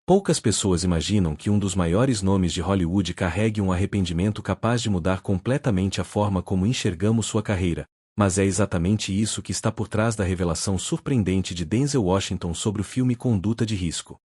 Poucas pessoas imaginam que um dos maiores nomes de Hollywood carregue um arrependimento capaz de mudar completamente a forma como enxergamos sua carreira, mas é exatamente isso que está por trás da revelação surpreendente de Denzel Washington sobre o filme Conduta de Risco.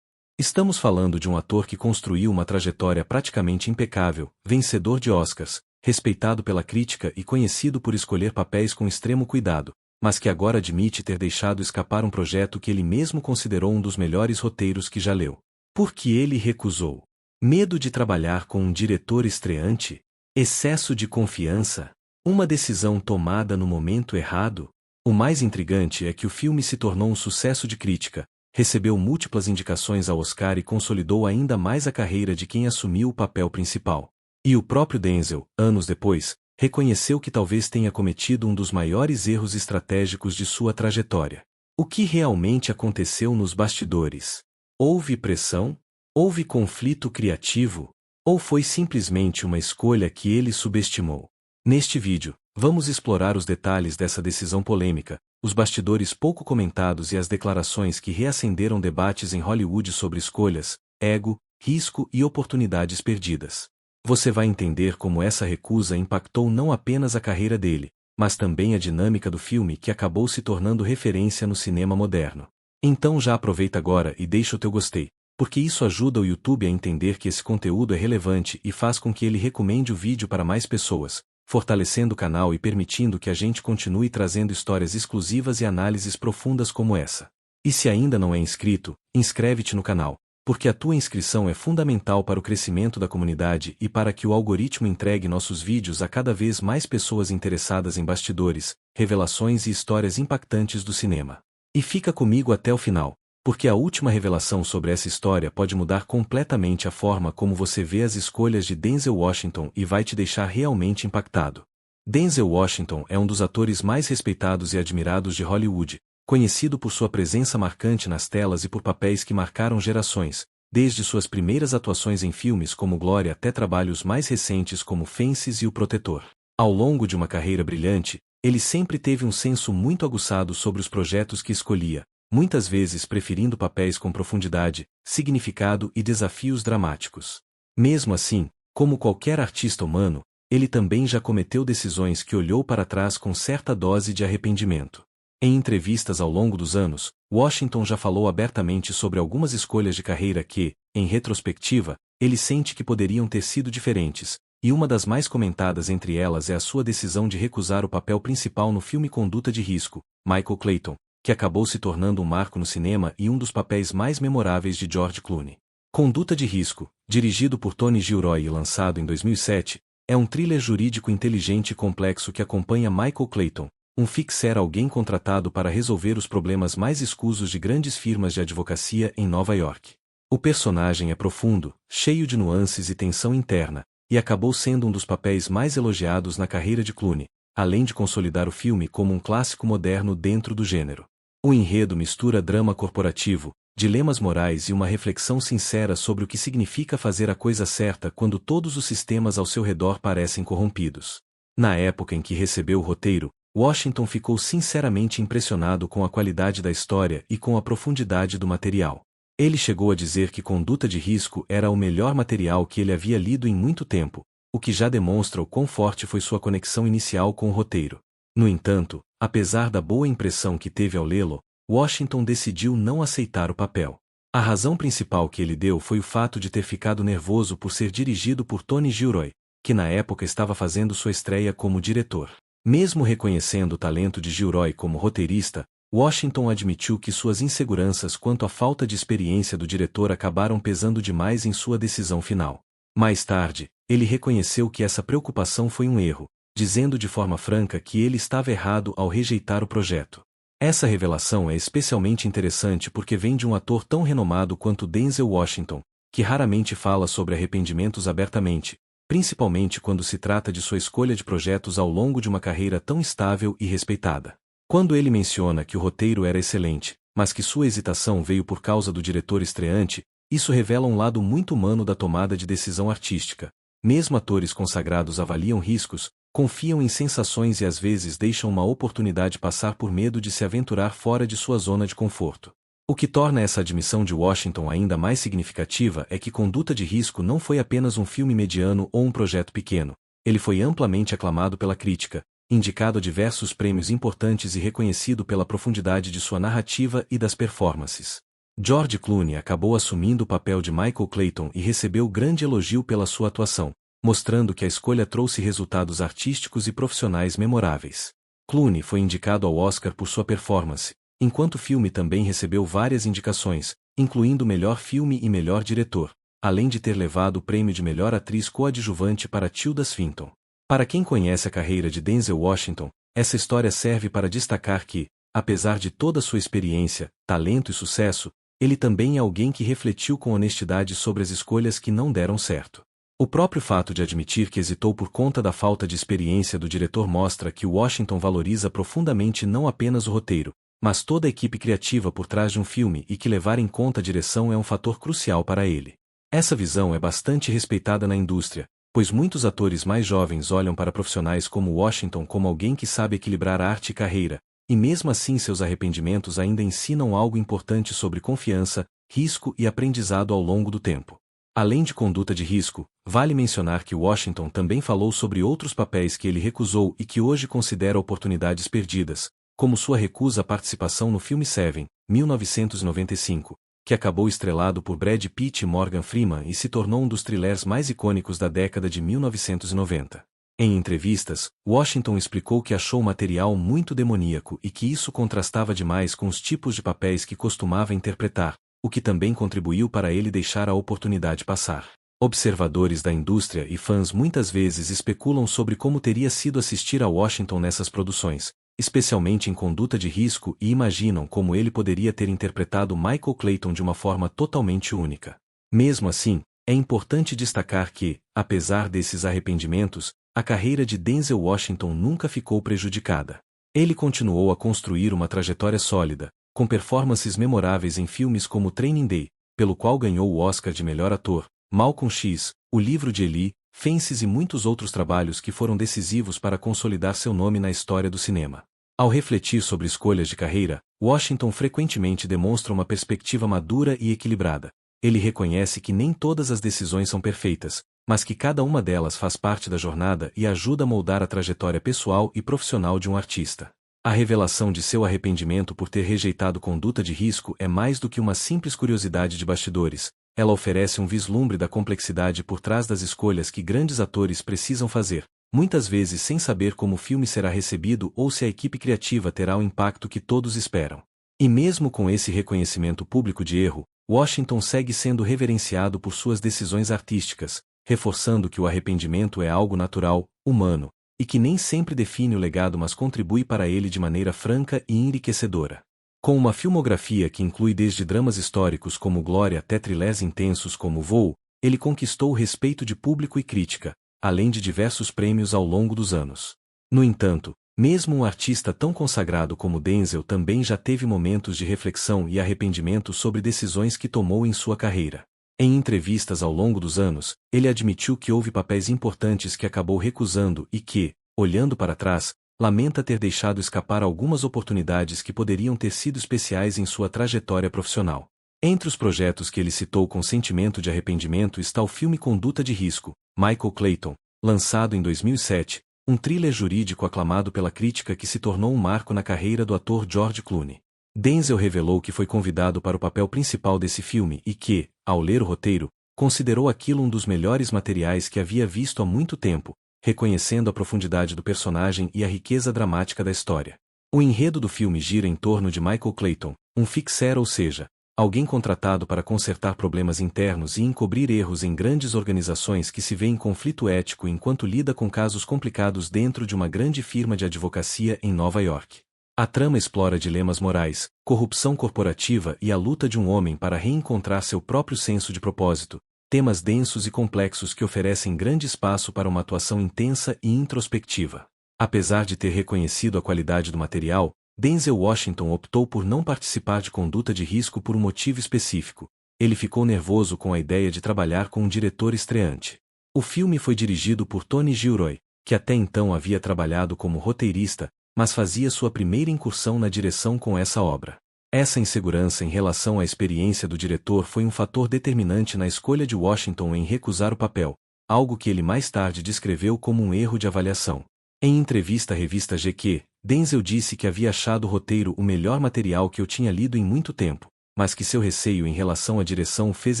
Estamos falando de um ator que construiu uma trajetória praticamente impecável, vencedor de Oscars, respeitado pela crítica e conhecido por escolher papéis com extremo cuidado, mas que agora admite ter deixado escapar um projeto que ele mesmo considerou um dos melhores roteiros que já leu. Por que ele recusou? Medo de trabalhar com um diretor estreante? Excesso de confiança? Uma decisão tomada no momento errado? O mais intrigante é que o filme se tornou um sucesso de crítica, recebeu múltiplas indicações ao Oscar e consolidou ainda mais a carreira de quem assumiu o papel principal. E o próprio Denzel, anos depois, reconheceu que talvez tenha cometido um dos maiores erros estratégicos de sua trajetória. O que realmente aconteceu nos bastidores? Houve pressão? Houve conflito criativo? Ou foi simplesmente uma escolha que ele subestimou? Neste vídeo, vamos explorar os detalhes dessa decisão polêmica, os bastidores pouco comentados e as declarações que reacenderam debates em Hollywood sobre escolhas, ego, risco e oportunidades perdidas. Você vai entender como essa recusa impactou não apenas a carreira dele, mas também a dinâmica do filme que acabou se tornando referência no cinema moderno. Então já aproveita agora e deixa o teu gostei, porque isso ajuda o YouTube a entender que esse conteúdo é relevante e faz com que ele recomende o vídeo para mais pessoas, fortalecendo o canal e permitindo que a gente continue trazendo histórias exclusivas e análises profundas como essa. E se ainda não é inscrito, inscreve-te no canal, porque a tua inscrição é fundamental para o crescimento da comunidade e para que o algoritmo entregue nossos vídeos a cada vez mais pessoas interessadas em bastidores, revelações e histórias impactantes do cinema. E fica comigo até o final, porque a última revelação sobre essa história pode mudar completamente a forma como você vê as escolhas de Denzel Washington e vai te deixar realmente impactado. Denzel Washington é um dos atores mais respeitados e admirados de Hollywood, conhecido por sua presença marcante nas telas e por papéis que marcaram gerações, desde suas primeiras atuações em filmes como Glória até trabalhos mais recentes como Fences e O Protetor. Ao longo de uma carreira brilhante, ele sempre teve um senso muito aguçado sobre os projetos que escolhia, muitas vezes preferindo papéis com profundidade, significado e desafios dramáticos. Mesmo assim, como qualquer artista humano, ele também já cometeu decisões que olhou para trás com certa dose de arrependimento. Em entrevistas ao longo dos anos, Washington já falou abertamente sobre algumas escolhas de carreira que, em retrospectiva, ele sente que poderiam ter sido diferentes, e uma das mais comentadas entre elas é a sua decisão de recusar o papel principal no filme Conduta de Risco, Michael Clayton, que acabou se tornando um marco no cinema e um dos papéis mais memoráveis de George Clooney. Conduta de Risco, dirigido por Tony Gilroy e lançado em 2007, é um thriller jurídico inteligente e complexo que acompanha Michael Clayton, um fixer alguém contratado para resolver os problemas mais escusos de grandes firmas de advocacia em Nova York. O personagem é profundo, cheio de nuances e tensão interna, e acabou sendo um dos papéis mais elogiados na carreira de Clooney, além de consolidar o filme como um clássico moderno dentro do gênero. O enredo mistura drama corporativo, dilemas morais e uma reflexão sincera sobre o que significa fazer a coisa certa quando todos os sistemas ao seu redor parecem corrompidos. Na época em que recebeu o roteiro, Washington ficou sinceramente impressionado com a qualidade da história e com a profundidade do material. Ele chegou a dizer que Conduta de Risco era o melhor material que ele havia lido em muito tempo, o que já demonstra o quão forte foi sua conexão inicial com o roteiro. No entanto, apesar da boa impressão que teve ao lê-lo, Washington decidiu não aceitar o papel. A razão principal que ele deu foi o fato de ter ficado nervoso por ser dirigido por Tony Gilroy, que na época estava fazendo sua estreia como diretor. Mesmo reconhecendo o talento de Gilroy como roteirista, Washington admitiu que suas inseguranças quanto à falta de experiência do diretor acabaram pesando demais em sua decisão final. Mais tarde, ele reconheceu que essa preocupação foi um erro, dizendo de forma franca que ele estava errado ao rejeitar o projeto. Essa revelação é especialmente interessante porque vem de um ator tão renomado quanto Denzel Washington, que raramente fala sobre arrependimentos abertamente, principalmente quando se trata de sua escolha de projetos ao longo de uma carreira tão estável e respeitada. Quando ele menciona que o roteiro era excelente, mas que sua hesitação veio por causa do diretor estreante, isso revela um lado muito humano da tomada de decisão artística. Mesmo atores consagrados avaliam riscos, confiam em sensações e às vezes deixam uma oportunidade passar por medo de se aventurar fora de sua zona de conforto. O que torna essa admissão de Washington ainda mais significativa é que Conduta de Risco não foi apenas um filme mediano ou um projeto pequeno. Ele foi amplamente aclamado pela crítica, indicado a diversos prêmios importantes e reconhecido pela profundidade de sua narrativa e das performances. George Clooney acabou assumindo o papel de Michael Clayton e recebeu grande elogio pela sua atuação, mostrando que a escolha trouxe resultados artísticos e profissionais memoráveis. Clooney foi indicado ao Oscar por sua performance, enquanto o filme também recebeu várias indicações, incluindo melhor filme e melhor diretor, além de ter levado o prêmio de melhor atriz coadjuvante para Tilda Swinton. Para quem conhece a carreira de Denzel Washington, essa história serve para destacar que, apesar de toda sua experiência, talento e sucesso, ele também é alguém que refletiu com honestidade sobre as escolhas que não deram certo. O próprio fato de admitir que hesitou por conta da falta de experiência do diretor mostra que Washington valoriza profundamente não apenas o roteiro, mas toda a equipe criativa por trás de um filme e que levar em conta a direção é um fator crucial para ele. Essa visão é bastante respeitada na indústria, pois muitos atores mais jovens olham para profissionais como Washington como alguém que sabe equilibrar arte e carreira, e mesmo assim seus arrependimentos ainda ensinam algo importante sobre confiança, risco e aprendizado ao longo do tempo. Além de Conduta de Risco, vale mencionar que Washington também falou sobre outros papéis que ele recusou e que hoje considera oportunidades perdidas, como sua recusa à participação no filme Seven, 1995, que acabou estrelado por Brad Pitt e Morgan Freeman e se tornou um dos thrillers mais icônicos da década de 1990. Em entrevistas, Washington explicou que achou o material muito demoníaco e que isso contrastava demais com os tipos de papéis que costumava interpretar, o que também contribuiu para ele deixar a oportunidade passar. Observadores da indústria e fãs muitas vezes especulam sobre como teria sido assistir a Washington nessas produções, especialmente em Conduta de Risco, e imaginam como ele poderia ter interpretado Michael Clayton de uma forma totalmente única. Mesmo assim, é importante destacar que, apesar desses arrependimentos, a carreira de Denzel Washington nunca ficou prejudicada. Ele continuou a construir uma trajetória sólida, com performances memoráveis em filmes como Training Day, pelo qual ganhou o Oscar de melhor ator, Malcolm X, O Livro de Eli, Fences e muitos outros trabalhos que foram decisivos para consolidar seu nome na história do cinema. Ao refletir sobre escolhas de carreira, Washington frequentemente demonstra uma perspectiva madura e equilibrada. Ele reconhece que nem todas as decisões são perfeitas, mas que cada uma delas faz parte da jornada e ajuda a moldar a trajetória pessoal e profissional de um artista. A revelação de seu arrependimento por ter rejeitado Conduta de Risco é mais do que uma simples curiosidade de bastidores. Ela oferece um vislumbre da complexidade por trás das escolhas que grandes atores precisam fazer, muitas vezes sem saber como o filme será recebido ou se a equipe criativa terá o impacto que todos esperam. E mesmo com esse reconhecimento público de erro, Washington segue sendo reverenciado por suas decisões artísticas, reforçando que o arrependimento é algo natural, humano, e que nem sempre define o legado mas contribui para ele de maneira franca e enriquecedora. Com uma filmografia que inclui desde dramas históricos como Glória até thrillers intensos como Voo, ele conquistou o respeito de público e crítica, além de diversos prêmios ao longo dos anos. No entanto, mesmo um artista tão consagrado como Denzel também já teve momentos de reflexão e arrependimento sobre decisões que tomou em sua carreira. Em entrevistas ao longo dos anos, ele admitiu que houve papéis importantes que acabou recusando e que, olhando para trás, lamenta ter deixado escapar algumas oportunidades que poderiam ter sido especiais em sua trajetória profissional. Entre os projetos que ele citou com sentimento de arrependimento está o filme Conduta de Risco, Michael Clayton, lançado em 2007, um thriller jurídico aclamado pela crítica que se tornou um marco na carreira do ator George Clooney. Denzel revelou que foi convidado para o papel principal desse filme e que, ao ler o roteiro, considerou aquilo um dos melhores materiais que havia visto há muito tempo, reconhecendo a profundidade do personagem e a riqueza dramática da história. O enredo do filme gira em torno de Michael Clayton, um fixer, ou seja, alguém contratado para consertar problemas internos e encobrir erros em grandes organizações que se vê em conflito ético enquanto lida com casos complicados dentro de uma grande firma de advocacia em Nova York. A trama explora dilemas morais, corrupção corporativa e a luta de um homem para reencontrar seu próprio senso de propósito, temas densos e complexos que oferecem grande espaço para uma atuação intensa e introspectiva. Apesar de ter reconhecido a qualidade do material, Denzel Washington optou por não participar de Conduta de Risco por um motivo específico. Ele ficou nervoso com a ideia de trabalhar com um diretor estreante. O filme foi dirigido por Tony Gilroy, que até então havia trabalhado como roteirista, mas fazia sua primeira incursão na direção com essa obra. Essa insegurança em relação à experiência do diretor foi um fator determinante na escolha de Washington em recusar o papel, algo que ele mais tarde descreveu como um erro de avaliação. Em entrevista à revista GQ, Denzel disse que havia achado o roteiro o melhor material que eu tinha lido em muito tempo, mas que seu receio em relação à direção o fez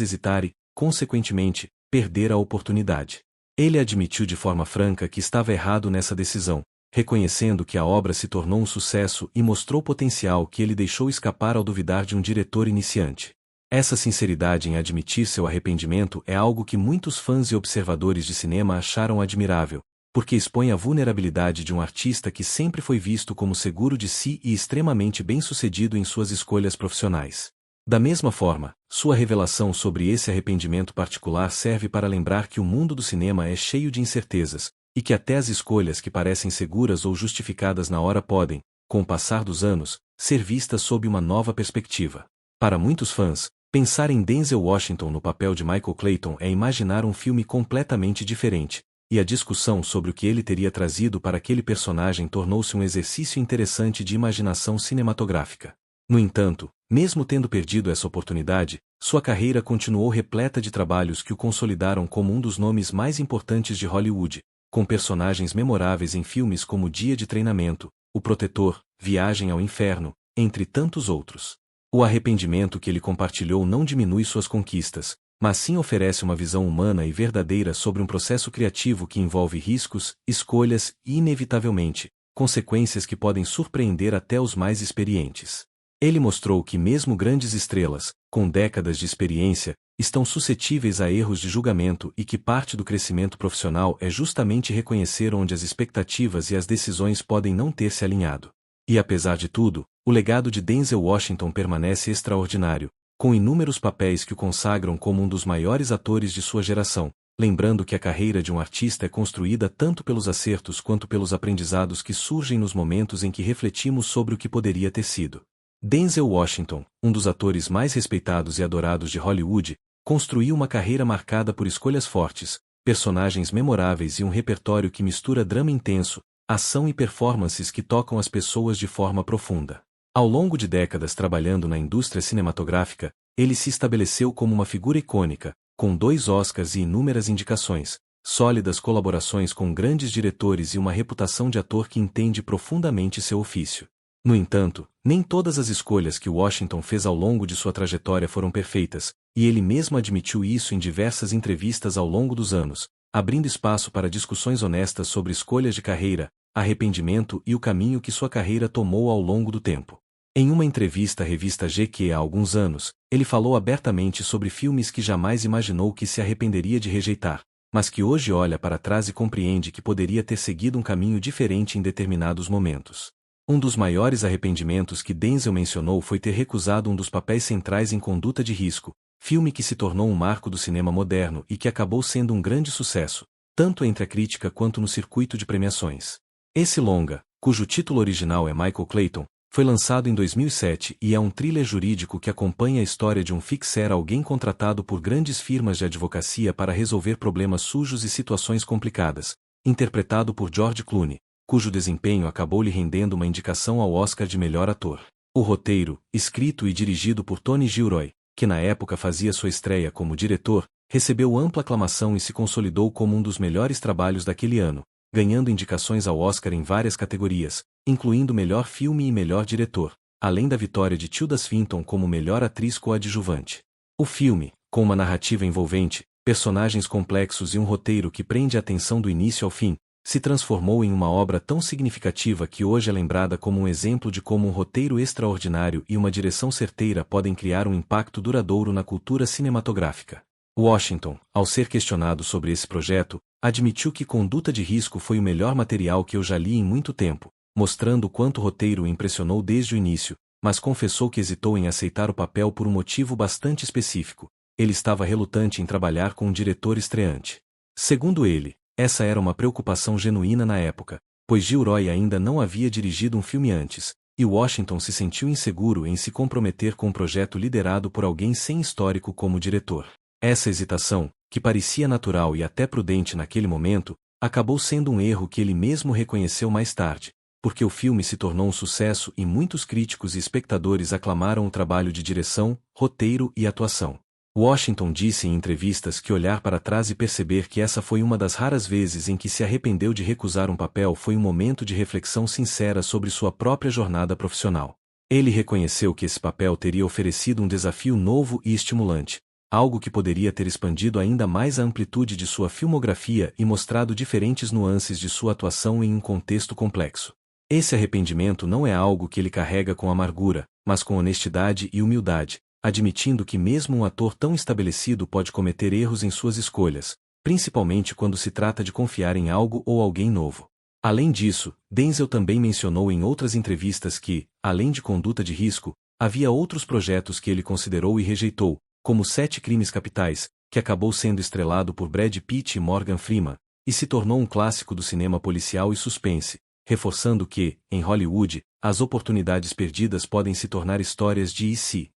hesitar e, consequentemente, perder a oportunidade. Ele admitiu de forma franca que estava errado nessa decisão, reconhecendo que a obra se tornou um sucesso e mostrou potencial que ele deixou escapar ao duvidar de um diretor iniciante. Essa sinceridade em admitir seu arrependimento é algo que muitos fãs e observadores de cinema acharam admirável, porque expõe a vulnerabilidade de um artista que sempre foi visto como seguro de si e extremamente bem-sucedido em suas escolhas profissionais. Da mesma forma, sua revelação sobre esse arrependimento particular serve para lembrar que o mundo do cinema é cheio de incertezas, e que até as escolhas que parecem seguras ou justificadas na hora podem, com o passar dos anos, ser vistas sob uma nova perspectiva. Para muitos fãs, pensar em Denzel Washington no papel de Michael Clayton é imaginar um filme completamente diferente, e a discussão sobre o que ele teria trazido para aquele personagem tornou-se um exercício interessante de imaginação cinematográfica. No entanto, mesmo tendo perdido essa oportunidade, sua carreira continuou repleta de trabalhos que o consolidaram como um dos nomes mais importantes de Hollywood, com personagens memoráveis em filmes como Dia de Treinamento, O Protetor, Viagem ao Inferno, entre tantos outros. O arrependimento que ele compartilhou não diminui suas conquistas, mas sim oferece uma visão humana e verdadeira sobre um processo criativo que envolve riscos, escolhas e, inevitavelmente, consequências que podem surpreender até os mais experientes. Ele mostrou que mesmo grandes estrelas, com décadas de experiência, estão suscetíveis a erros de julgamento e que parte do crescimento profissional é justamente reconhecer onde as expectativas e as decisões podem não ter se alinhado. E apesar de tudo, o legado de Denzel Washington permanece extraordinário, com inúmeros papéis que o consagram como um dos maiores atores de sua geração, lembrando que a carreira de um artista é construída tanto pelos acertos quanto pelos aprendizados que surgem nos momentos em que refletimos sobre o que poderia ter sido. Denzel Washington, um dos atores mais respeitados e adorados de Hollywood, construiu uma carreira marcada por escolhas fortes, personagens memoráveis e um repertório que mistura drama intenso, ação e performances que tocam as pessoas de forma profunda. Ao longo de décadas trabalhando na indústria cinematográfica, ele se estabeleceu como uma figura icônica, com 2 Oscars e inúmeras indicações, sólidas colaborações com grandes diretores e uma reputação de ator que entende profundamente seu ofício. No entanto, nem todas as escolhas que Washington fez ao longo de sua trajetória foram perfeitas, e ele mesmo admitiu isso em diversas entrevistas ao longo dos anos, abrindo espaço para discussões honestas sobre escolhas de carreira, arrependimento e o caminho que sua carreira tomou ao longo do tempo. Em uma entrevista à revista GQ há alguns anos, ele falou abertamente sobre filmes que jamais imaginou que se arrependeria de rejeitar, mas que hoje olha para trás e compreende que poderia ter seguido um caminho diferente em determinados momentos. Um dos maiores arrependimentos que Denzel mencionou foi ter recusado um dos papéis centrais em Conduta de Risco, filme que se tornou um marco do cinema moderno e que acabou sendo um grande sucesso, tanto entre a crítica quanto no circuito de premiações. Esse longa, cujo título original é Michael Clayton, foi lançado em 2007 e é um thriller jurídico que acompanha a história de um fixer alguém contratado por grandes firmas de advocacia para resolver problemas sujos e situações complicadas, interpretado por George Clooney, cujo desempenho acabou lhe rendendo uma indicação ao Oscar de melhor ator. O roteiro, escrito e dirigido por Tony Gilroy, que na época fazia sua estreia como diretor, recebeu ampla aclamação e se consolidou como um dos melhores trabalhos daquele ano, ganhando indicações ao Oscar em várias categorias, incluindo melhor filme e melhor diretor, além da vitória de Tilda Swinton como melhor atriz coadjuvante. O filme, com uma narrativa envolvente, personagens complexos e um roteiro que prende a atenção do início ao fim, se transformou em uma obra tão significativa que hoje é lembrada como um exemplo de como um roteiro extraordinário e uma direção certeira podem criar um impacto duradouro na cultura cinematográfica. Washington, ao ser questionado sobre esse projeto, admitiu que Conduta de Risco foi o melhor material que eu já li em muito tempo, mostrando o quanto o roteiro o impressionou desde o início, mas confessou que hesitou em aceitar o papel por um motivo bastante específico: ele estava relutante em trabalhar com um diretor estreante. Segundo ele, essa era uma preocupação genuína na época, pois Gilroy ainda não havia dirigido um filme antes, e Washington se sentiu inseguro em se comprometer com um projeto liderado por alguém sem histórico como diretor. Essa hesitação, que parecia natural e até prudente naquele momento, acabou sendo um erro que ele mesmo reconheceu mais tarde, porque o filme se tornou um sucesso e muitos críticos e espectadores aclamaram o trabalho de direção, roteiro e atuação. Washington disse em entrevistas que olhar para trás e perceber que essa foi uma das raras vezes em que se arrependeu de recusar um papel foi um momento de reflexão sincera sobre sua própria jornada profissional. Ele reconheceu que esse papel teria oferecido um desafio novo e estimulante, algo que poderia ter expandido ainda mais a amplitude de sua filmografia e mostrado diferentes nuances de sua atuação em um contexto complexo. Esse arrependimento não é algo que ele carrega com amargura, mas com honestidade e humildade, admitindo que mesmo um ator tão estabelecido pode cometer erros em suas escolhas, principalmente quando se trata de confiar em algo ou alguém novo. Além disso, Denzel também mencionou em outras entrevistas que, além de Conduta de Risco, havia outros projetos que ele considerou e rejeitou, como Sete Crimes Capitais, que acabou sendo estrelado por Brad Pitt e Morgan Freeman, e se tornou um clássico do cinema policial e suspense, reforçando que, em Hollywood, as oportunidades perdidas podem se tornar histórias de e-se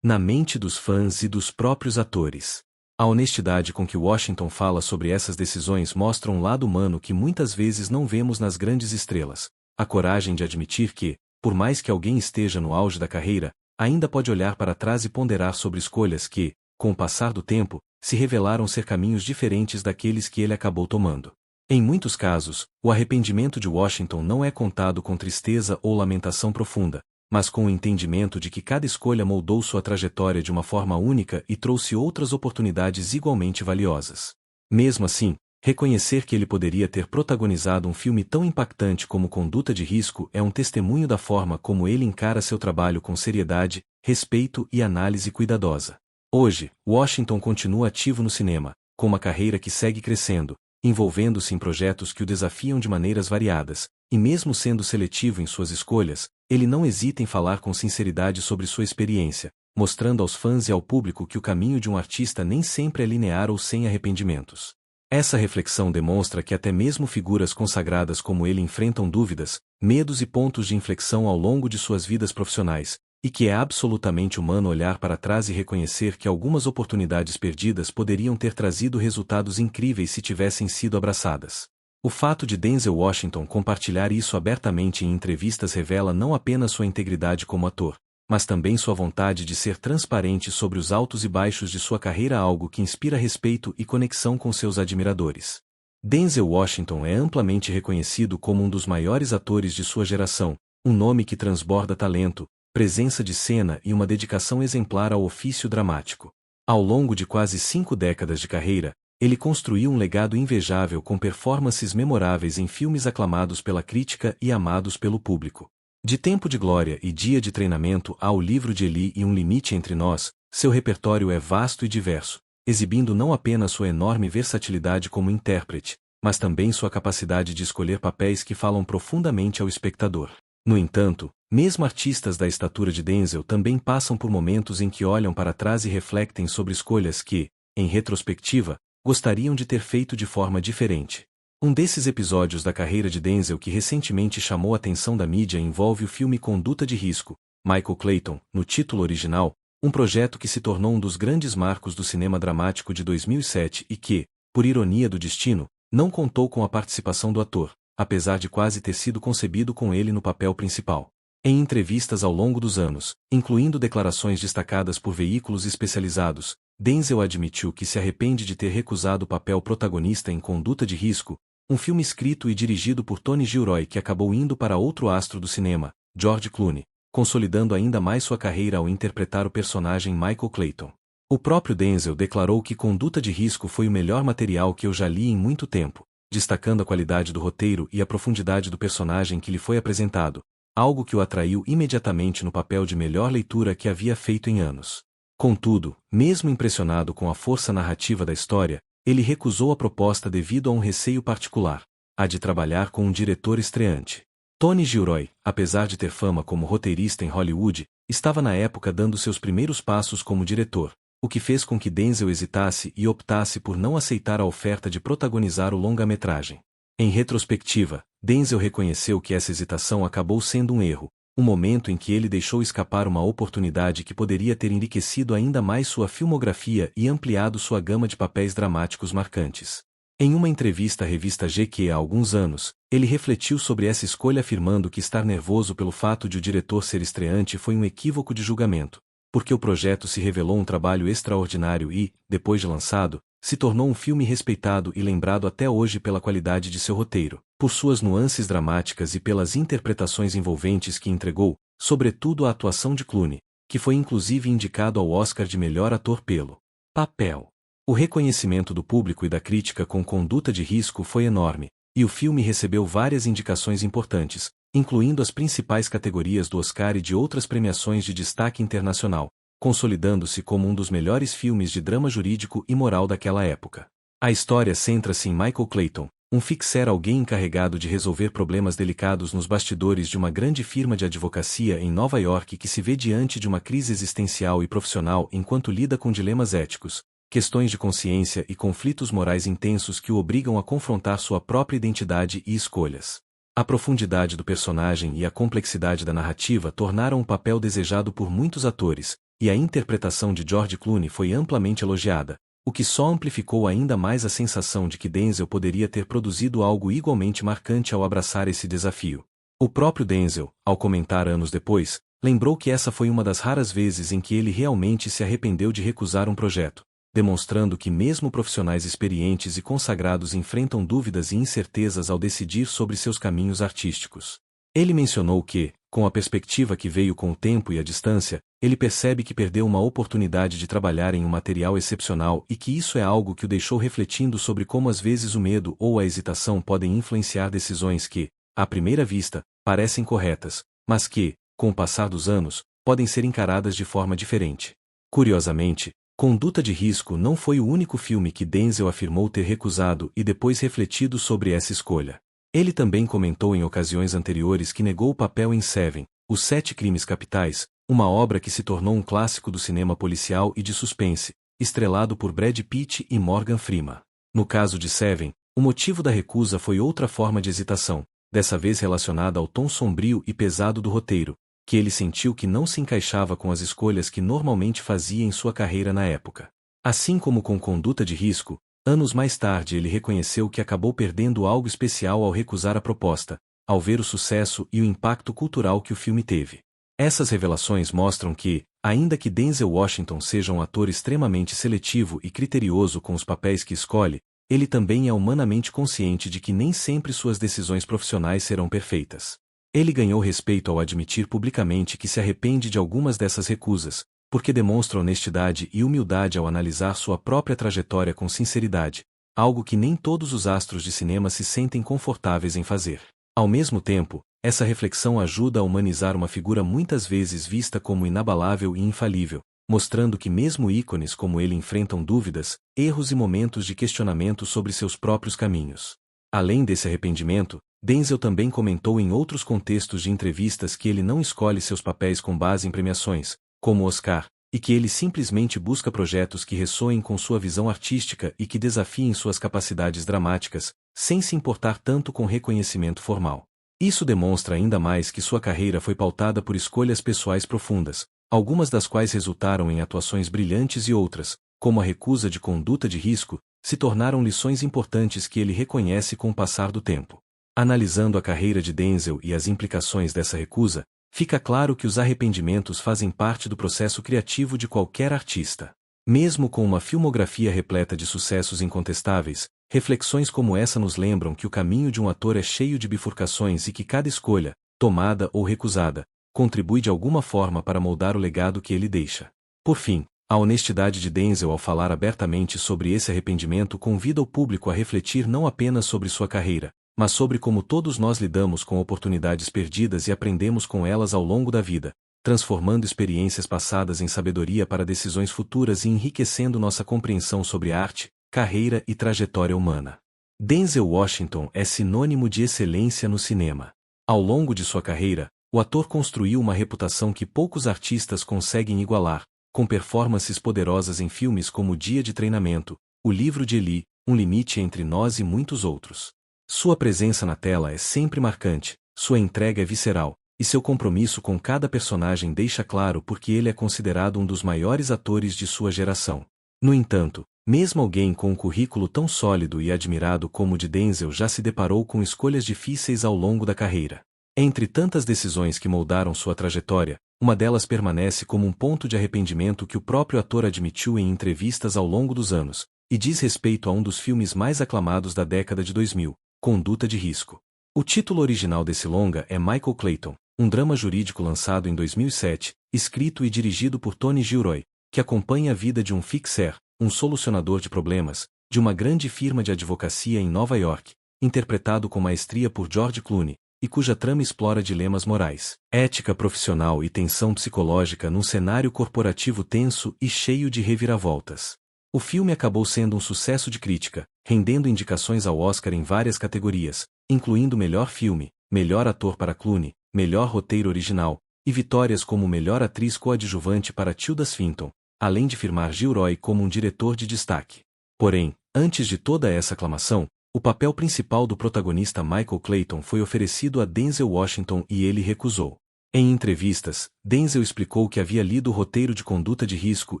na mente dos fãs e dos próprios atores. A honestidade com que Washington fala sobre essas decisões mostra um lado humano que muitas vezes não vemos nas grandes estrelas, a coragem de admitir que, por mais que alguém esteja no auge da carreira, ainda pode olhar para trás e ponderar sobre escolhas que, com o passar do tempo, se revelaram ser caminhos diferentes daqueles que ele acabou tomando. Em muitos casos, o arrependimento de Washington não é contado com tristeza ou lamentação profunda, mas com o entendimento de que cada escolha moldou sua trajetória de uma forma única e trouxe outras oportunidades igualmente valiosas. Mesmo assim, reconhecer que ele poderia ter protagonizado um filme tão impactante como Conduta de Risco é um testemunho da forma como ele encara seu trabalho com seriedade, respeito e análise cuidadosa. Hoje, Washington continua ativo no cinema, com uma carreira que segue crescendo, envolvendo-se em projetos que o desafiam de maneiras variadas, e mesmo sendo seletivo em suas escolhas, ele não hesita em falar com sinceridade sobre sua experiência, mostrando aos fãs e ao público que o caminho de um artista nem sempre é linear ou sem arrependimentos. Essa reflexão demonstra que até mesmo figuras consagradas como ele enfrentam dúvidas, medos e pontos de inflexão ao longo de suas vidas profissionais, e que é absolutamente humano olhar para trás e reconhecer que algumas oportunidades perdidas poderiam ter trazido resultados incríveis se tivessem sido abraçadas. O fato de Denzel Washington compartilhar isso abertamente em entrevistas revela não apenas sua integridade como ator, mas também sua vontade de ser transparente sobre os altos e baixos de sua carreira, algo que inspira respeito e conexão com seus admiradores. Denzel Washington é amplamente reconhecido como um dos maiores atores de sua geração, um nome que transborda talento, presença de cena e uma dedicação exemplar ao ofício dramático. Ao longo de quase 5 décadas de carreira, ele construiu um legado invejável com performances memoráveis em filmes aclamados pela crítica e amados pelo público. De Tempo de Glória e Dia de Treinamento ao Livro de Eli e Um Limite Entre Nós, seu repertório é vasto e diverso, exibindo não apenas sua enorme versatilidade como intérprete, mas também sua capacidade de escolher papéis que falam profundamente ao espectador. No entanto, mesmo artistas da estatura de Denzel também passam por momentos em que olham para trás e refletem sobre escolhas que, em retrospectiva, gostariam de ter feito de forma diferente. Um desses episódios da carreira de Denzel que recentemente chamou a atenção da mídia envolve o filme Conduta de Risco, Michael Clayton, no título original, um projeto que se tornou um dos grandes marcos do cinema dramático de 2007 e que, por ironia do destino, não contou com a participação do ator, apesar de quase ter sido concebido com ele no papel principal. Em entrevistas ao longo dos anos, incluindo declarações destacadas por veículos especializados, Denzel admitiu que se arrepende de ter recusado o papel protagonista em Conduta de Risco, um filme escrito e dirigido por Tony Gilroy que acabou indo para outro astro do cinema, George Clooney, consolidando ainda mais sua carreira ao interpretar o personagem Michael Clayton. O próprio Denzel declarou que Conduta de Risco foi o melhor material que eu já li em muito tempo, destacando a qualidade do roteiro e a profundidade do personagem que lhe foi apresentado, algo que o atraiu imediatamente no papel de melhor leitura que havia feito em anos. Contudo, mesmo impressionado com a força narrativa da história, ele recusou a proposta devido a um receio particular, a de trabalhar com um diretor estreante. Tony Gilroy, apesar de ter fama como roteirista em Hollywood, estava na época dando seus primeiros passos como diretor, o que fez com que Denzel hesitasse e optasse por não aceitar a oferta de protagonizar o longa-metragem. Em retrospectiva, Denzel reconheceu que essa hesitação acabou sendo um erro, um momento em que ele deixou escapar uma oportunidade que poderia ter enriquecido ainda mais sua filmografia e ampliado sua gama de papéis dramáticos marcantes. Em uma entrevista à revista GQ há alguns anos, ele refletiu sobre essa escolha afirmando que estar nervoso pelo fato de o diretor ser estreante foi um equívoco de julgamento, porque o projeto se revelou um trabalho extraordinário e, depois de lançado, se tornou um filme respeitado e lembrado até hoje pela qualidade de seu roteiro, por suas nuances dramáticas e pelas interpretações envolventes que entregou, sobretudo a atuação de Clooney, que foi inclusive indicado ao Oscar de melhor ator pelo papel. O reconhecimento do público e da crítica com Conduta de Risco foi enorme, e o filme recebeu várias indicações importantes, incluindo as principais categorias do Oscar e de outras premiações de destaque internacional, consolidando-se como um dos melhores filmes de drama jurídico e moral daquela época. A história centra-se em Michael Clayton, um fixer alguém encarregado de resolver problemas delicados nos bastidores de uma grande firma de advocacia em Nova York que se vê diante de uma crise existencial e profissional enquanto lida com dilemas éticos, questões de consciência e conflitos morais intensos que o obrigam a confrontar sua própria identidade e escolhas. A profundidade do personagem e a complexidade da narrativa tornaram o papel desejado por muitos atores, e a interpretação de George Clooney foi amplamente elogiada, o que só amplificou ainda mais a sensação de que Denzel poderia ter produzido algo igualmente marcante ao abraçar esse desafio. O próprio Denzel, ao comentar anos depois, lembrou que essa foi uma das raras vezes em que ele realmente se arrependeu de recusar um projeto, demonstrando que mesmo profissionais experientes e consagrados enfrentam dúvidas e incertezas ao decidir sobre seus caminhos artísticos. Ele mencionou que, com a perspectiva que veio com o tempo e a distância, ele percebe que perdeu uma oportunidade de trabalhar em um material excepcional e que isso é algo que o deixou refletindo sobre como às vezes o medo ou a hesitação podem influenciar decisões que, à primeira vista, parecem corretas, mas que, com o passar dos anos, podem ser encaradas de forma diferente. Curiosamente, Conduta de Risco não foi o único filme que Denzel afirmou ter recusado e depois refletido sobre essa escolha. Ele também comentou em ocasiões anteriores que negou o papel em Seven, Os Sete Crimes Capitais, uma obra que se tornou um clássico do cinema policial e de suspense, estrelado por Brad Pitt e Morgan Freeman. No caso de Seven, o motivo da recusa foi outra forma de hesitação, dessa vez relacionada ao tom sombrio e pesado do roteiro, que ele sentiu que não se encaixava com as escolhas que normalmente fazia em sua carreira na época. Assim como com Conduta de Risco, anos mais tarde ele reconheceu que acabou perdendo algo especial ao recusar a proposta, ao ver o sucesso e o impacto cultural que o filme teve. Essas revelações mostram que, ainda que Denzel Washington seja um ator extremamente seletivo e criterioso com os papéis que escolhe, ele também é humanamente consciente de que nem sempre suas decisões profissionais serão perfeitas. Ele ganhou respeito ao admitir publicamente que se arrepende de algumas dessas recusas, porque demonstra honestidade e humildade ao analisar sua própria trajetória com sinceridade, algo que nem todos os astros de cinema se sentem confortáveis em fazer. Ao mesmo tempo, essa reflexão ajuda a humanizar uma figura muitas vezes vista como inabalável e infalível, mostrando que mesmo ícones como ele enfrentam dúvidas, erros e momentos de questionamento sobre seus próprios caminhos. Além desse arrependimento, Denzel também comentou em outros contextos de entrevistas que ele não escolhe seus papéis com base em premiações, como o Oscar, e que ele simplesmente busca projetos que ressoem com sua visão artística e que desafiem suas capacidades dramáticas, sem se importar tanto com reconhecimento formal. Isso demonstra ainda mais que sua carreira foi pautada por escolhas pessoais profundas, algumas das quais resultaram em atuações brilhantes e outras, como a recusa de Conduta de Risco, se tornaram lições importantes que ele reconhece com o passar do tempo. Analisando a carreira de Denzel e as implicações dessa recusa, fica claro que os arrependimentos fazem parte do processo criativo de qualquer artista. Mesmo com uma filmografia repleta de sucessos incontestáveis, reflexões como essa nos lembram que o caminho de um ator é cheio de bifurcações e que cada escolha, tomada ou recusada, contribui de alguma forma para moldar o legado que ele deixa. Por fim, a honestidade de Denzel ao falar abertamente sobre esse arrependimento convida o público a refletir não apenas sobre sua carreira, mas sobre como todos nós lidamos com oportunidades perdidas e aprendemos com elas ao longo da vida, transformando experiências passadas em sabedoria para decisões futuras e enriquecendo nossa compreensão sobre arte, carreira e trajetória humana. Denzel Washington é sinônimo de excelência no cinema. Ao longo de sua carreira, o ator construiu uma reputação que poucos artistas conseguem igualar, com performances poderosas em filmes como Dia de Treinamento, O Livro de Eli, Um Limite Entre Nós e muitos outros. Sua presença na tela é sempre marcante, sua entrega é visceral, e seu compromisso com cada personagem deixa claro porque ele é considerado um dos maiores atores de sua geração. No entanto, Mesmo alguém com um currículo tão sólido e admirado como o de Denzel já se deparou com escolhas difíceis ao longo da carreira. Entre tantas decisões que moldaram sua trajetória, uma delas permanece como um ponto de arrependimento que o próprio ator admitiu em entrevistas ao longo dos anos, e diz respeito a um dos filmes mais aclamados da década de 2000, Conduta de Risco. O título original desse longa é Michael Clayton, um drama jurídico lançado em 2007, escrito e dirigido por Tony Gilroy, que acompanha a vida de um fixer, um solucionador de problemas, de uma grande firma de advocacia em Nova York, interpretado com maestria por George Clooney, e cuja trama explora dilemas morais, ética profissional e tensão psicológica num cenário corporativo tenso e cheio de reviravoltas. O filme acabou sendo um sucesso de crítica, rendendo indicações ao Oscar em várias categorias, incluindo melhor filme, melhor ator para Clooney, melhor roteiro original, e vitórias como melhor atriz coadjuvante para Tilda Swinton, além de firmar Gilroy como um diretor de destaque. Porém, antes de toda essa aclamação, o papel principal do protagonista Michael Clayton foi oferecido a Denzel Washington e ele recusou. Em entrevistas, Denzel explicou que havia lido o roteiro de Conduta de Risco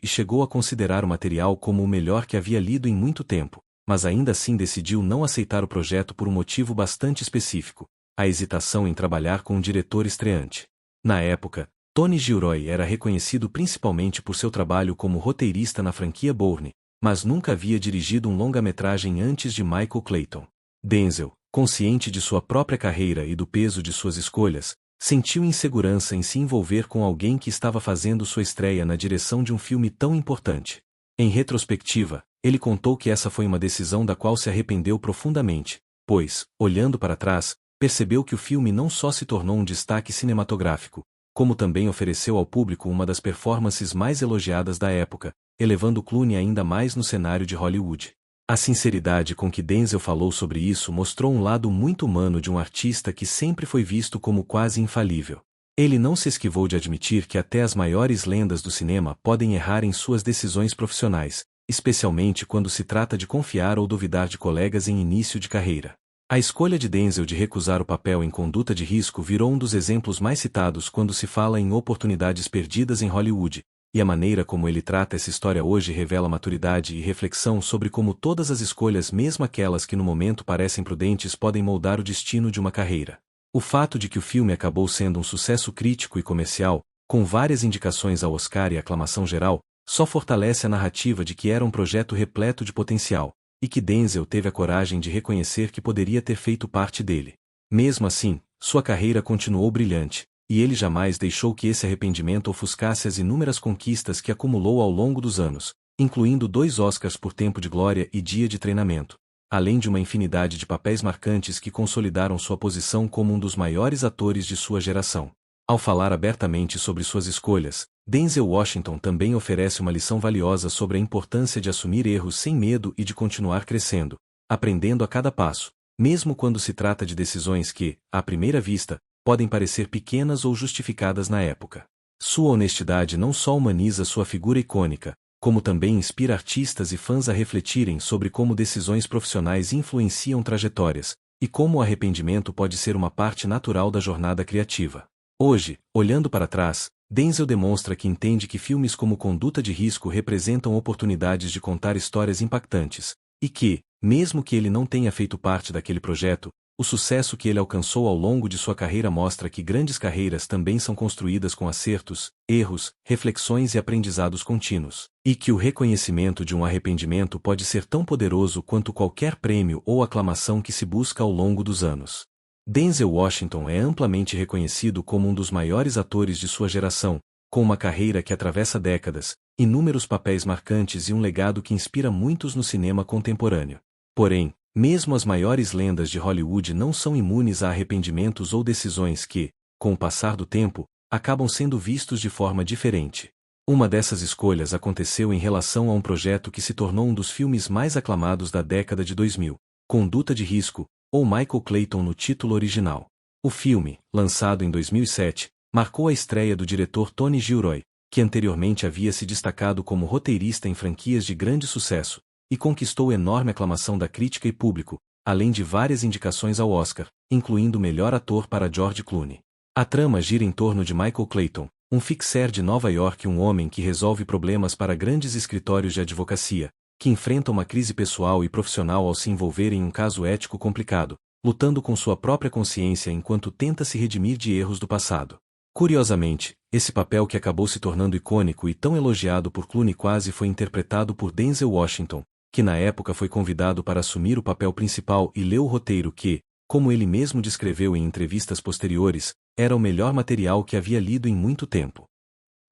e chegou a considerar o material como o melhor que havia lido em muito tempo, mas ainda assim decidiu não aceitar o projeto por um motivo bastante específico: a hesitação em trabalhar com um diretor estreante. Na época, Tony Gilroy era reconhecido principalmente por seu trabalho como roteirista na franquia Bourne, mas nunca havia dirigido um longa-metragem antes de Michael Clayton. Denzel, consciente de sua própria carreira e do peso de suas escolhas, sentiu insegurança em se envolver com alguém que estava fazendo sua estreia na direção de um filme tão importante. Em retrospectiva, ele contou que essa foi uma decisão da qual se arrependeu profundamente, pois, olhando para trás, percebeu que o filme não só se tornou um destaque cinematográfico, como também ofereceu ao público uma das performances mais elogiadas da época, elevando Clooney ainda mais no cenário de Hollywood. A sinceridade com que Denzel falou sobre isso mostrou um lado muito humano de um artista que sempre foi visto como quase infalível. Ele não se esquivou de admitir que até as maiores lendas do cinema podem errar em suas decisões profissionais, especialmente quando se trata de confiar ou duvidar de colegas em início de carreira. A escolha de Denzel de recusar o papel em Conduta de Risco virou um dos exemplos mais citados quando se fala em oportunidades perdidas em Hollywood, e a maneira como ele trata essa história hoje revela maturidade e reflexão sobre como todas as escolhas, mesmo aquelas que no momento parecem prudentes, podem moldar o destino de uma carreira. O fato de que o filme acabou sendo um sucesso crítico e comercial, com várias indicações ao Oscar e aclamação geral, só fortalece a narrativa de que era um projeto repleto de potencial, e que Denzel teve a coragem de reconhecer que poderia ter feito parte dele. Mesmo assim, sua carreira continuou brilhante, e ele jamais deixou que esse arrependimento ofuscasse as inúmeras conquistas que acumulou ao longo dos anos, incluindo 2 Oscars por Tempo de Glória e Dia de Treinamento, além de uma infinidade de papéis marcantes que consolidaram sua posição como um dos maiores atores de sua geração. Ao falar abertamente sobre suas escolhas, Denzel Washington também oferece uma lição valiosa sobre a importância de assumir erros sem medo e de continuar crescendo, aprendendo a cada passo, mesmo quando se trata de decisões que, à primeira vista, podem parecer pequenas ou justificadas na época. Sua honestidade não só humaniza sua figura icônica, como também inspira artistas e fãs a refletirem sobre como decisões profissionais influenciam trajetórias, e como o arrependimento pode ser uma parte natural da jornada criativa. Hoje, olhando para trás, Denzel demonstra que entende que filmes como Conduta de Risco representam oportunidades de contar histórias impactantes, e que, mesmo que ele não tenha feito parte daquele projeto, o sucesso que ele alcançou ao longo de sua carreira mostra que grandes carreiras também são construídas com acertos, erros, reflexões e aprendizados contínuos, e que o reconhecimento de um arrependimento pode ser tão poderoso quanto qualquer prêmio ou aclamação que se busca ao longo dos anos. Denzel Washington é amplamente reconhecido como um dos maiores atores de sua geração, com uma carreira que atravessa décadas, inúmeros papéis marcantes e um legado que inspira muitos no cinema contemporâneo. Porém, mesmo as maiores lendas de Hollywood não são imunes a arrependimentos ou decisões que, com o passar do tempo, acabam sendo vistos de forma diferente. Uma dessas escolhas aconteceu em relação a um projeto que se tornou um dos filmes mais aclamados da década de 2000, Conduta de Risco, ou Michael Clayton no título original. O filme, lançado em 2007, marcou a estreia do diretor Tony Gilroy, que anteriormente havia se destacado como roteirista em franquias de grande sucesso, e conquistou enorme aclamação da crítica e público, além de várias indicações ao Oscar, incluindo melhor ator para George Clooney. A trama gira em torno de Michael Clayton, um fixer de Nova York e um homem que resolve problemas para grandes escritórios de advocacia, que enfrenta uma crise pessoal e profissional ao se envolver em um caso ético complicado, lutando com sua própria consciência enquanto tenta se redimir de erros do passado. Curiosamente, esse papel que acabou se tornando icônico e tão elogiado por Clooney quase foi interpretado por Denzel Washington, que na época foi convidado para assumir o papel principal e leu o roteiro que, como ele mesmo descreveu em entrevistas posteriores, era o melhor material que havia lido em muito tempo.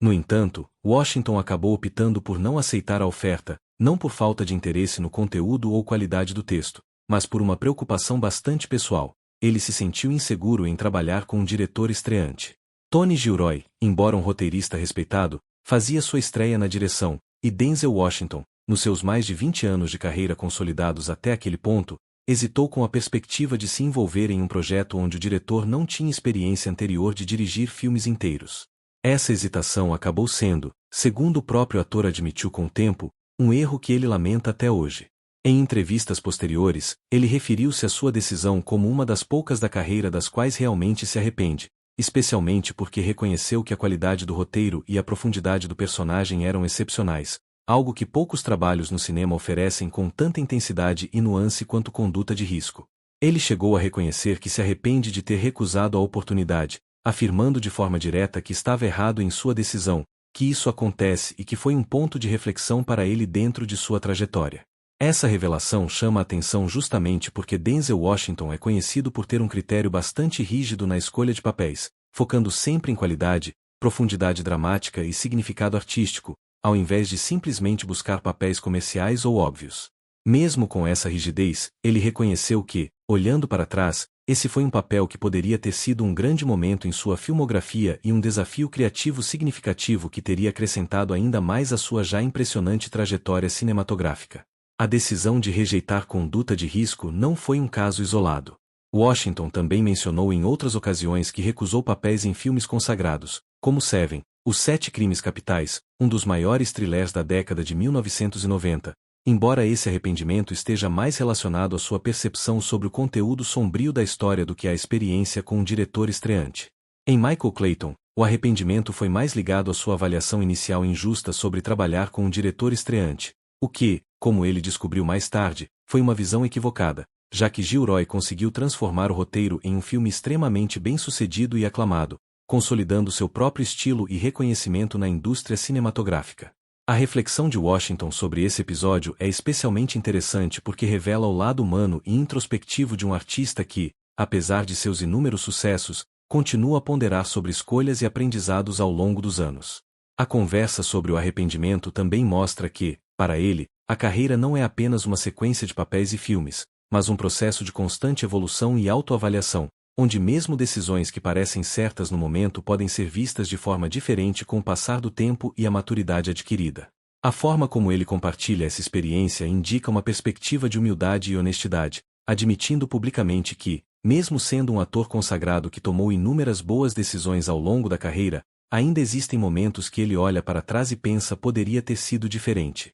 No entanto, Washington acabou optando por não aceitar a oferta, não por falta de interesse no conteúdo ou qualidade do texto, mas por uma preocupação bastante pessoal. Ele se sentiu inseguro em trabalhar com um diretor estreante. Tony Gilroy, embora um roteirista respeitado, fazia sua estreia na direção, e Denzel Washington, nos seus mais de 20 anos de carreira consolidados até aquele ponto, hesitou com a perspectiva de se envolver em um projeto onde o diretor não tinha experiência anterior de dirigir filmes inteiros. Essa hesitação acabou sendo, segundo o próprio ator admitiu com o tempo, um erro que ele lamenta até hoje. Em entrevistas posteriores, ele referiu-se à sua decisão como uma das poucas da carreira das quais realmente se arrepende, especialmente porque reconheceu que a qualidade do roteiro e a profundidade do personagem eram excepcionais, algo que poucos trabalhos no cinema oferecem com tanta intensidade e nuance quanto Conduta de Risco. Ele chegou a reconhecer que se arrepende de ter recusado a oportunidade, afirmando de forma direta que estava errado em sua decisão, que isso acontece e que foi um ponto de reflexão para ele dentro de sua trajetória. Essa revelação chama a atenção justamente porque Denzel Washington é conhecido por ter um critério bastante rígido na escolha de papéis, focando sempre em qualidade, profundidade dramática e significado artístico, ao invés de simplesmente buscar papéis comerciais ou óbvios. Mesmo com essa rigidez, ele reconheceu que, olhando para trás, esse foi um papel que poderia ter sido um grande momento em sua filmografia e um desafio criativo significativo que teria acrescentado ainda mais à sua já impressionante trajetória cinematográfica. A decisão de rejeitar Conduta de Risco não foi um caso isolado. Washington também mencionou em outras ocasiões que recusou papéis em filmes consagrados, como Seven, Os Sete Crimes Capitais, um dos maiores thrillers da década de 1990, embora esse arrependimento esteja mais relacionado à sua percepção sobre o conteúdo sombrio da história do que à experiência com um diretor estreante. Em Michael Clayton, o arrependimento foi mais ligado à sua avaliação inicial injusta sobre trabalhar com um diretor estreante, o que, como ele descobriu mais tarde, foi uma visão equivocada, já que Gilroy conseguiu transformar o roteiro em um filme extremamente bem-sucedido e aclamado, consolidando seu próprio estilo e reconhecimento na indústria cinematográfica. A reflexão de Washington sobre esse episódio é especialmente interessante porque revela o lado humano e introspectivo de um artista que, apesar de seus inúmeros sucessos, continua a ponderar sobre escolhas e aprendizados ao longo dos anos. A conversa sobre o arrependimento também mostra que, para ele, a carreira não é apenas uma sequência de papéis e filmes, mas um processo de constante evolução e autoavaliação, onde mesmo decisões que parecem certas no momento podem ser vistas de forma diferente com o passar do tempo e a maturidade adquirida. A forma como ele compartilha essa experiência indica uma perspectiva de humildade e honestidade, admitindo publicamente que, mesmo sendo um ator consagrado que tomou inúmeras boas decisões ao longo da carreira, ainda existem momentos que ele olha para trás e pensa poderia ter sido diferente.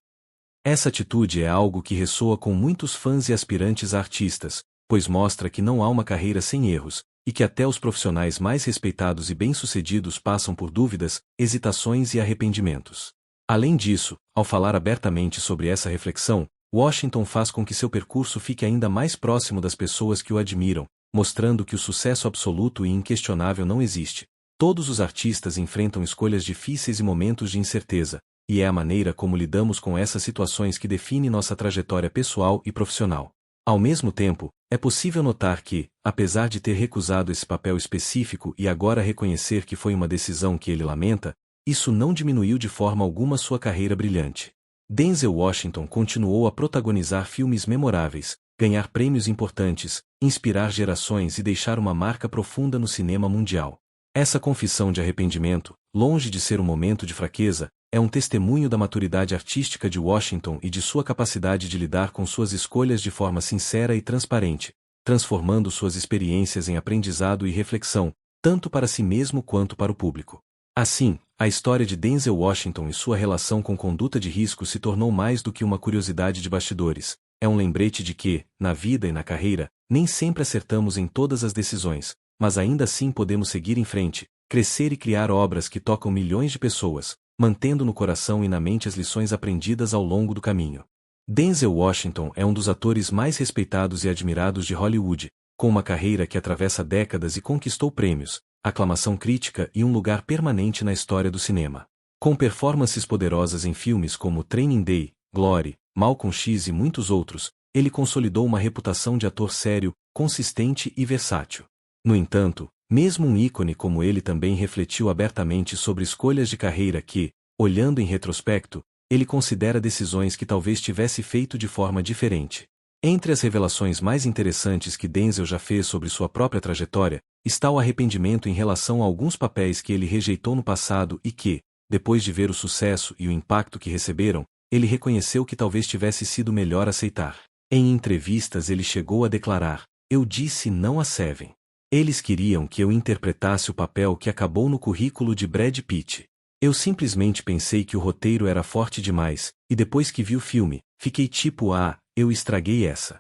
Essa atitude é algo que ressoa com muitos fãs e aspirantes a artistas, pois mostra que não há uma carreira sem erros, e que até os profissionais mais respeitados e bem-sucedidos passam por dúvidas, hesitações e arrependimentos. Além disso, ao falar abertamente sobre essa reflexão, Washington faz com que seu percurso fique ainda mais próximo das pessoas que o admiram, mostrando que o sucesso absoluto e inquestionável não existe. Todos os artistas enfrentam escolhas difíceis e momentos de incerteza, e é a maneira como lidamos com essas situações que define nossa trajetória pessoal e profissional. Ao mesmo tempo, é possível notar que, apesar de ter recusado esse papel específico e agora reconhecer que foi uma decisão que ele lamenta, isso não diminuiu de forma alguma sua carreira brilhante. Denzel Washington continuou a protagonizar filmes memoráveis, ganhar prêmios importantes, inspirar gerações e deixar uma marca profunda no cinema mundial. Essa confissão de arrependimento, longe de ser um momento de fraqueza, é um testemunho da maturidade artística de Washington e de sua capacidade de lidar com suas escolhas de forma sincera e transparente, transformando suas experiências em aprendizado e reflexão, tanto para si mesmo quanto para o público. Assim, a história de Denzel Washington e sua relação com Conduta de Risco se tornou mais do que uma curiosidade de bastidores. É um lembrete de que, na vida e na carreira, nem sempre acertamos em todas as decisões, mas ainda assim podemos seguir em frente, crescer e criar obras que tocam milhões de pessoas, mantendo no coração e na mente as lições aprendidas ao longo do caminho. Denzel Washington é um dos atores mais respeitados e admirados de Hollywood, com uma carreira que atravessa décadas e conquistou prêmios, aclamação crítica e um lugar permanente na história do cinema. Com performances poderosas em filmes como Training Day, Glory, Malcolm X e muitos outros, ele consolidou uma reputação de ator sério, consistente e versátil. No entanto, mesmo um ícone como ele também refletiu abertamente sobre escolhas de carreira que, olhando em retrospecto, ele considera decisões que talvez tivesse feito de forma diferente. Entre as revelações mais interessantes que Denzel já fez sobre sua própria trajetória, está o arrependimento em relação a alguns papéis que ele rejeitou no passado e que, depois de ver o sucesso e o impacto que receberam, ele reconheceu que talvez tivesse sido melhor aceitar. Em entrevistas ele chegou a declarar: "Eu disse não a Seven. Eles queriam que eu interpretasse o papel que acabou no currículo de Brad Pitt. Eu simplesmente pensei que o roteiro era forte demais, e depois que vi o filme, fiquei tipo eu estraguei essa."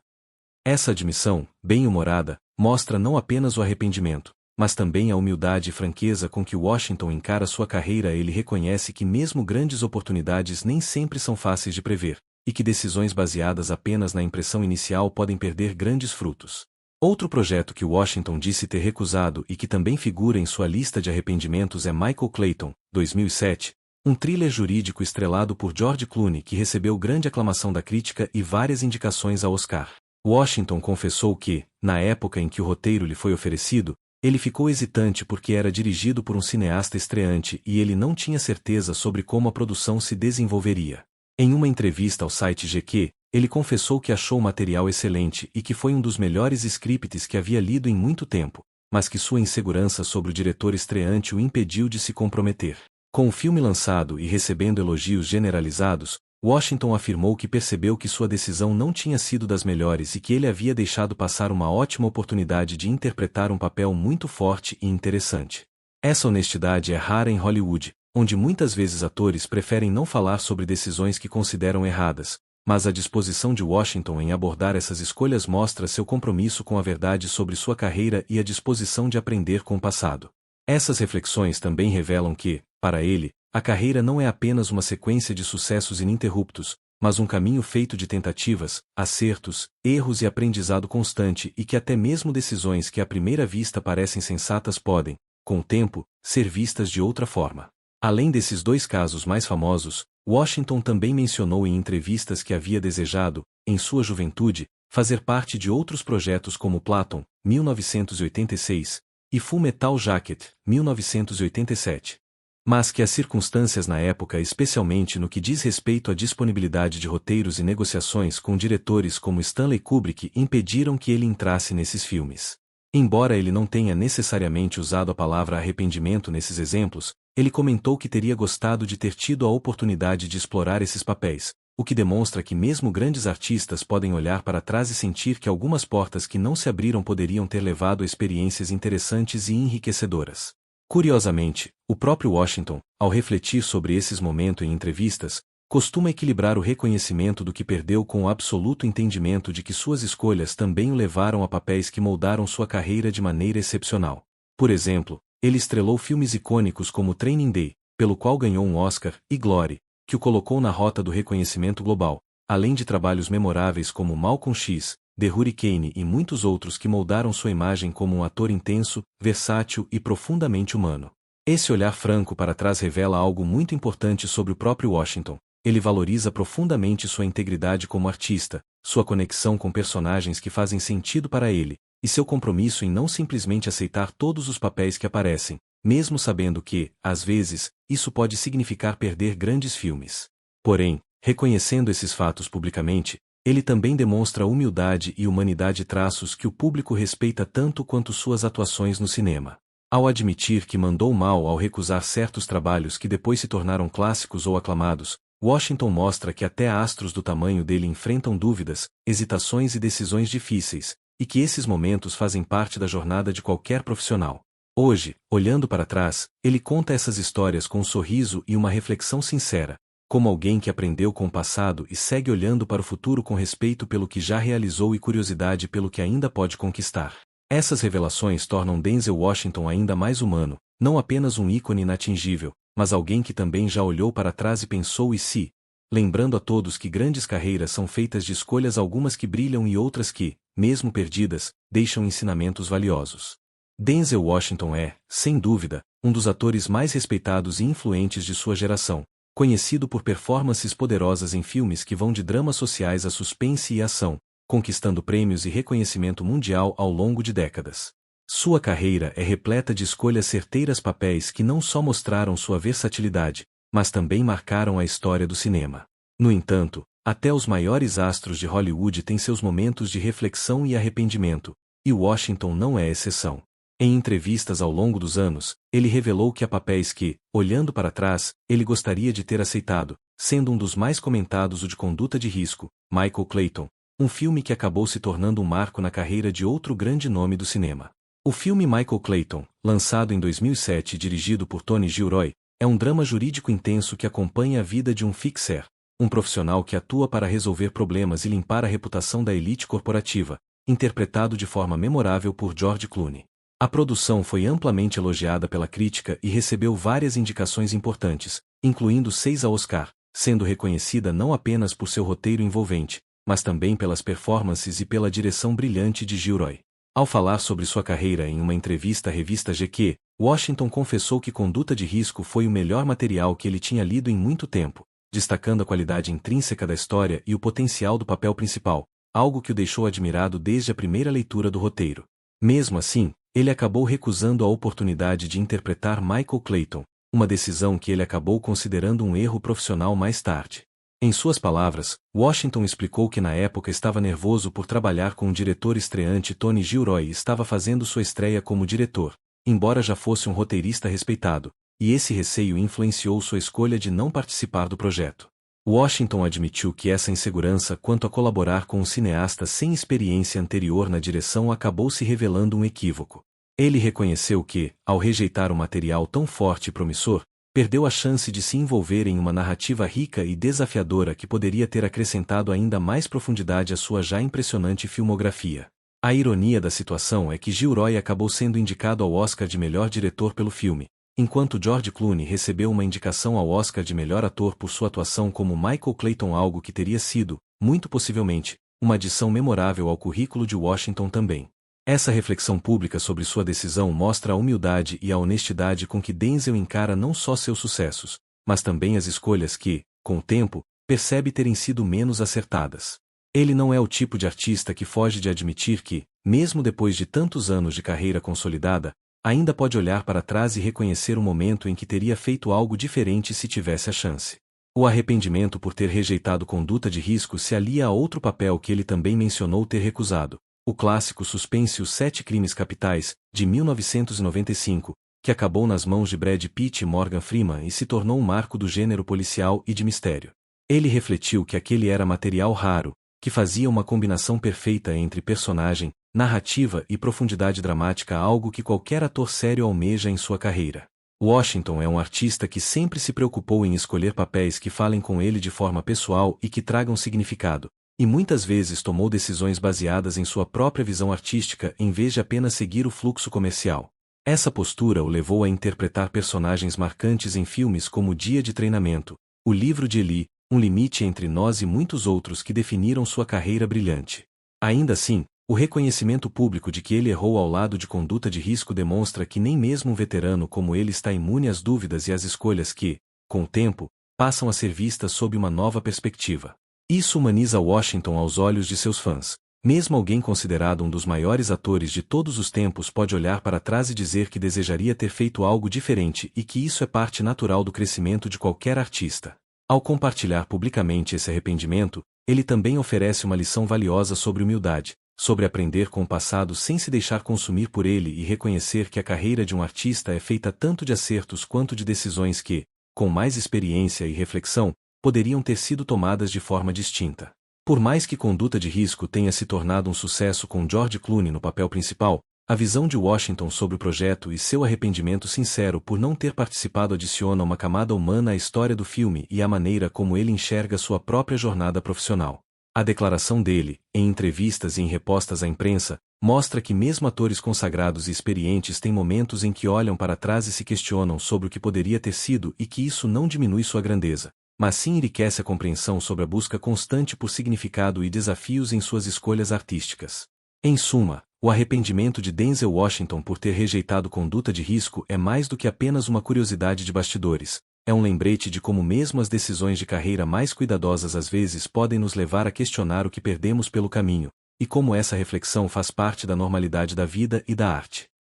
Essa admissão, bem-humorada, mostra não apenas o arrependimento, mas também a humildade e franqueza com que Washington encara sua carreira. Ele reconhece que mesmo grandes oportunidades nem sempre são fáceis de prever, e que decisões baseadas apenas na impressão inicial podem perder grandes frutos. Outro projeto que Washington disse ter recusado e que também figura em sua lista de arrependimentos é Michael Clayton, 2007, um thriller jurídico estrelado por George Clooney que recebeu grande aclamação da crítica e várias indicações ao Oscar. Washington confessou que, na época em que o roteiro lhe foi oferecido, ele ficou hesitante porque era dirigido por um cineasta estreante e ele não tinha certeza sobre como a produção se desenvolveria. Em uma entrevista ao site GQ, ele confessou que achou o material excelente e que foi um dos melhores scripts que havia lido em muito tempo, mas que sua insegurança sobre o diretor estreante o impediu de se comprometer. Com o filme lançado e recebendo elogios generalizados, Washington afirmou que percebeu que sua decisão não tinha sido das melhores e que ele havia deixado passar uma ótima oportunidade de interpretar um papel muito forte e interessante. Essa honestidade é rara em Hollywood, onde muitas vezes atores preferem não falar sobre decisões que consideram erradas, mas a disposição de Washington em abordar essas escolhas mostra seu compromisso com a verdade sobre sua carreira e a disposição de aprender com o passado. Essas reflexões também revelam que, para ele, a carreira não é apenas uma sequência de sucessos ininterruptos, mas um caminho feito de tentativas, acertos, erros e aprendizado constante e que até mesmo decisões que à primeira vista parecem sensatas podem, com o tempo, ser vistas de outra forma. Além desses dois casos mais famosos, Washington também mencionou em entrevistas que havia desejado, em sua juventude, fazer parte de outros projetos como Platon, 1986, e Full Metal Jacket, 1987. Mas que as circunstâncias na época, especialmente no que diz respeito à disponibilidade de roteiros e negociações com diretores como Stanley Kubrick, impediram que ele entrasse nesses filmes. Embora ele não tenha necessariamente usado a palavra arrependimento nesses exemplos, ele comentou que teria gostado de ter tido a oportunidade de explorar esses papéis, o que demonstra que mesmo grandes artistas podem olhar para trás e sentir que algumas portas que não se abriram poderiam ter levado a experiências interessantes e enriquecedoras. Curiosamente, o próprio Washington, ao refletir sobre esses momentos em entrevistas, costuma equilibrar o reconhecimento do que perdeu com o absoluto entendimento de que suas escolhas também o levaram a papéis que moldaram sua carreira de maneira excepcional. Por exemplo, ele estrelou filmes icônicos como Training Day, pelo qual ganhou um Oscar, e Glory, que o colocou na rota do reconhecimento global, além de trabalhos memoráveis como Malcolm X, The Hurricane e muitos outros que moldaram sua imagem como um ator intenso, versátil e profundamente humano. Esse olhar franco para trás revela algo muito importante sobre o próprio Washington. Ele valoriza profundamente sua integridade como artista, sua conexão com personagens que fazem sentido para ele, e seu compromisso em não simplesmente aceitar todos os papéis que aparecem, mesmo sabendo que, às vezes, isso pode significar perder grandes filmes. Porém, reconhecendo esses fatos publicamente, ele também demonstra humildade e humanidade, traços que o público respeita tanto quanto suas atuações no cinema. Ao admitir que mandou mal ao recusar certos trabalhos que depois se tornaram clássicos ou aclamados, Washington mostra que até astros do tamanho dele enfrentam dúvidas, hesitações e decisões difíceis, e que esses momentos fazem parte da jornada de qualquer profissional. Hoje, olhando para trás, ele conta essas histórias com um sorriso e uma reflexão sincera, como alguém que aprendeu com o passado e segue olhando para o futuro com respeito pelo que já realizou e curiosidade pelo que ainda pode conquistar. Essas revelações tornam Denzel Washington ainda mais humano, não apenas um ícone inatingível, mas alguém que também já olhou para trás e pensou: e se lembrando a todos que grandes carreiras são feitas de escolhas, algumas que brilham e outras que, mesmo perdidas, deixam ensinamentos valiosos. Denzel Washington é, sem dúvida, um dos atores mais respeitados e influentes de sua geração, conhecido por performances poderosas em filmes que vão de dramas sociais a suspense e ação, conquistando prêmios e reconhecimento mundial ao longo de décadas. Sua carreira é repleta de escolhas certeiras, papéis que não só mostraram sua versatilidade, mas também marcaram a história do cinema. No entanto, até os maiores astros de Hollywood têm seus momentos de reflexão e arrependimento, e Washington não é exceção. Em entrevistas ao longo dos anos, ele revelou que há papéis que, olhando para trás, ele gostaria de ter aceitado, sendo um dos mais comentados o de Conduta de Risco, Michael Clayton, um filme que acabou se tornando um marco na carreira de outro grande nome do cinema. O filme Michael Clayton, lançado em 2007 e dirigido por Tony Gilroy, é um drama jurídico intenso que acompanha a vida de um fixer, um profissional que atua para resolver problemas e limpar a reputação da elite corporativa, interpretado de forma memorável por George Clooney. A produção foi amplamente elogiada pela crítica e recebeu várias indicações importantes, incluindo 6 ao Oscar, sendo reconhecida não apenas por seu roteiro envolvente, mas também pelas performances e pela direção brilhante de Gilroy. Ao falar sobre sua carreira em uma entrevista à revista GQ, Washington confessou que Conduta de Risco foi o melhor material que ele tinha lido em muito tempo, destacando a qualidade intrínseca da história e o potencial do papel principal, algo que o deixou admirado desde a primeira leitura do roteiro. Mesmo assim, ele acabou recusando a oportunidade de interpretar Michael Clayton, uma decisão que ele acabou considerando um erro profissional mais tarde. Em suas palavras, Washington explicou que na época estava nervoso por trabalhar com o diretor estreante Tony Gilroy e estava fazendo sua estreia como diretor, embora já fosse um roteirista respeitado, e esse receio influenciou sua escolha de não participar do projeto. Washington admitiu que essa insegurança quanto a colaborar com um cineasta sem experiência anterior na direção acabou se revelando um equívoco. Ele reconheceu que, ao rejeitar um material tão forte e promissor, perdeu a chance de se envolver em uma narrativa rica e desafiadora que poderia ter acrescentado ainda mais profundidade à sua já impressionante filmografia. A ironia da situação é que Gilroy acabou sendo indicado ao Oscar de melhor diretor pelo filme, enquanto George Clooney recebeu uma indicação ao Oscar de melhor ator por sua atuação como Michael Clayton, algo que teria sido, muito possivelmente, uma adição memorável ao currículo de Washington também. Essa reflexão pública sobre sua decisão mostra a humildade e a honestidade com que Denzel encara não só seus sucessos, mas também as escolhas que, com o tempo, percebe terem sido menos acertadas. Ele não é o tipo de artista que foge de admitir que, mesmo depois de tantos anos de carreira consolidada, ainda pode olhar para trás e reconhecer o momento em que teria feito algo diferente se tivesse a chance. O arrependimento por ter rejeitado Conduta de Risco se alia a outro papel que ele também mencionou ter recusado, o clássico suspense Os Sete Crimes Capitais, de 1995, que acabou nas mãos de Brad Pitt e Morgan Freeman e se tornou um marco do gênero policial e de mistério. Ele refletiu que aquele era material raro, que fazia uma combinação perfeita entre personagem, narrativa e profundidade dramática, algo que qualquer ator sério almeja em sua carreira. Washington é um artista que sempre se preocupou em escolher papéis que falem com ele de forma pessoal e que tragam significado, e muitas vezes tomou decisões baseadas em sua própria visão artística em vez de apenas seguir o fluxo comercial. Essa postura o levou a interpretar personagens marcantes em filmes como Dia de Treinamento, O Livro de Eli, Um Limite Entre Nós e muitos outros que definiram sua carreira brilhante. Ainda assim, o reconhecimento público de que ele errou ao lado de Conduta de Risco demonstra que nem mesmo um veterano como ele está imune às dúvidas e às escolhas que, com o tempo, passam a ser vistas sob uma nova perspectiva. Isso humaniza Washington aos olhos de seus fãs. Mesmo alguém considerado um dos maiores atores de todos os tempos pode olhar para trás e dizer que desejaria ter feito algo diferente e que isso é parte natural do crescimento de qualquer artista. Ao compartilhar publicamente esse arrependimento, ele também oferece uma lição valiosa sobre humildade, sobre aprender com o passado sem se deixar consumir por ele e reconhecer que a carreira de um artista é feita tanto de acertos quanto de decisões que, com mais experiência e reflexão, poderiam ter sido tomadas de forma distinta. Por mais que Conduta de Risco tenha se tornado um sucesso com George Clooney no papel principal, a visão de Washington sobre o projeto e seu arrependimento sincero por não ter participado adiciona uma camada humana à história do filme e à maneira como ele enxerga sua própria jornada profissional. A declaração dele, em entrevistas e em respostas à imprensa, mostra que mesmo atores consagrados e experientes têm momentos em que olham para trás e se questionam sobre o que poderia ter sido e que isso não diminui sua grandeza. mas sim enriquece a compreensão sobre a busca constante por significado e desafios em suas escolhas artísticas. Em suma, o arrependimento de Denzel Washington por ter rejeitado conduta de risco é mais do que apenas uma curiosidade de bastidores. É um lembrete de como mesmo as decisões de carreira mais cuidadosas às vezes podem nos levar a questionar o que perdemos pelo caminho, e como essa reflexão faz parte da normalidade da vida e da arte.